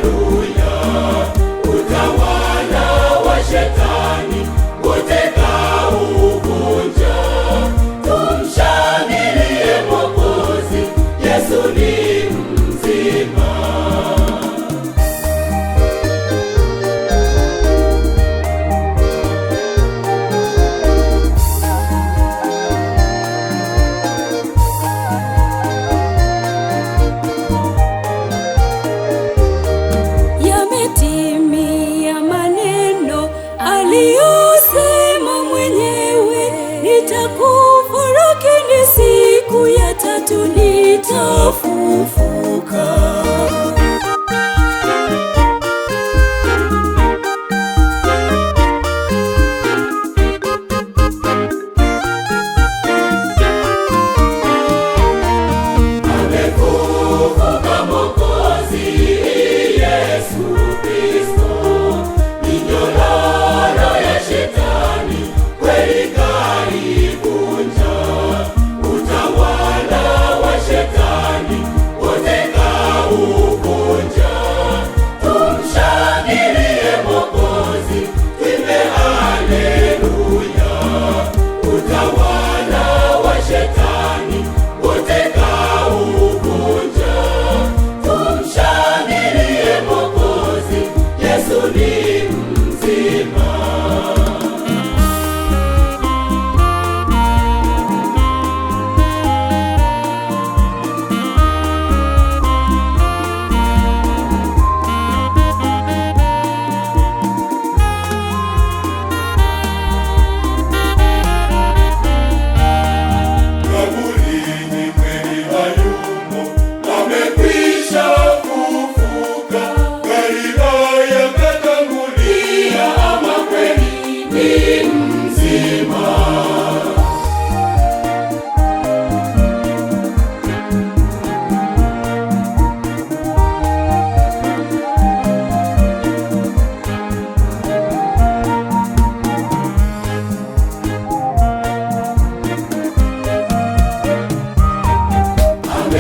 haleluya. Utawala wa shetani wote kauvunja. Tumshangilie Mwokozi, Yesu ni mzima. Yametimia maneno aliyosema mwenyewe, nitakufa lakini siku ya tatu nitafufuka. Amefufuka Mwokozi Yesu Kristo, minyororo ya shetani kweli kaivunja. Utawala wa shetani wote kauvunja. Tumshangilie Mwokozi, tuimbe haleluya. Utawala wa shetani wote kauvunja. Tumshangilie Mwokozi, Yesu ni mzima. Kaburini kweli hayumo, amekwisha kufufuka. Galilaya katangulia, ama kweli ni mzima.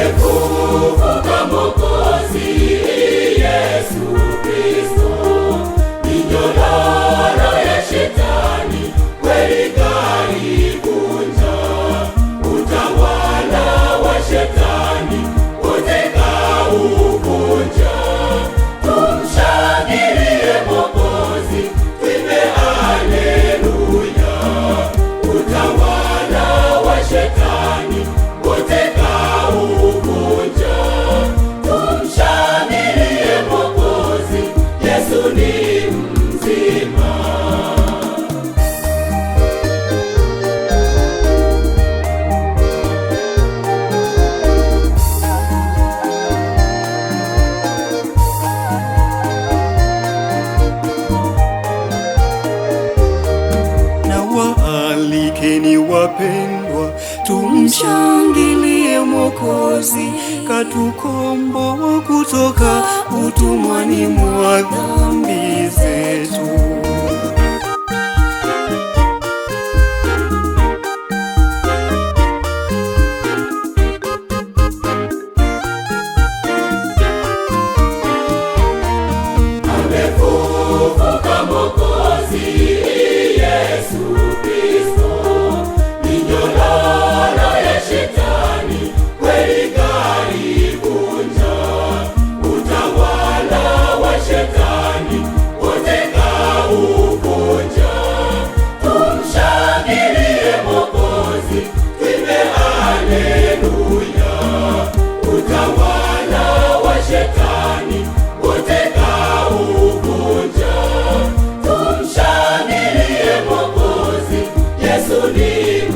Amefufuka Mwokozi Yesu Kristo, minyororo ya shetani kweli kaivunja. Utawala wa shetani wote kauvunja. Tumshangilie Mwokozi, tuimbe haleluya. Utawala wa shetani wote kauvunja. Tumshangilie Mwokozi, Yesu ni mzima. Na waalikeni wapendwa, tumshangilie Mwokozi, katukomboa kutoka utumwani mwa dhambi zetu. Amefufuka Mwokozi Yesu Kristo, minyororo ya shetani kweli kaivunja. Utawala wa shetani wote kauvunja. Tumshangilie Mwokozi, tuimbe haleluya. Utawala wa shetani wote kauvunja. Tumshangilie Mwokozi, Yesu ni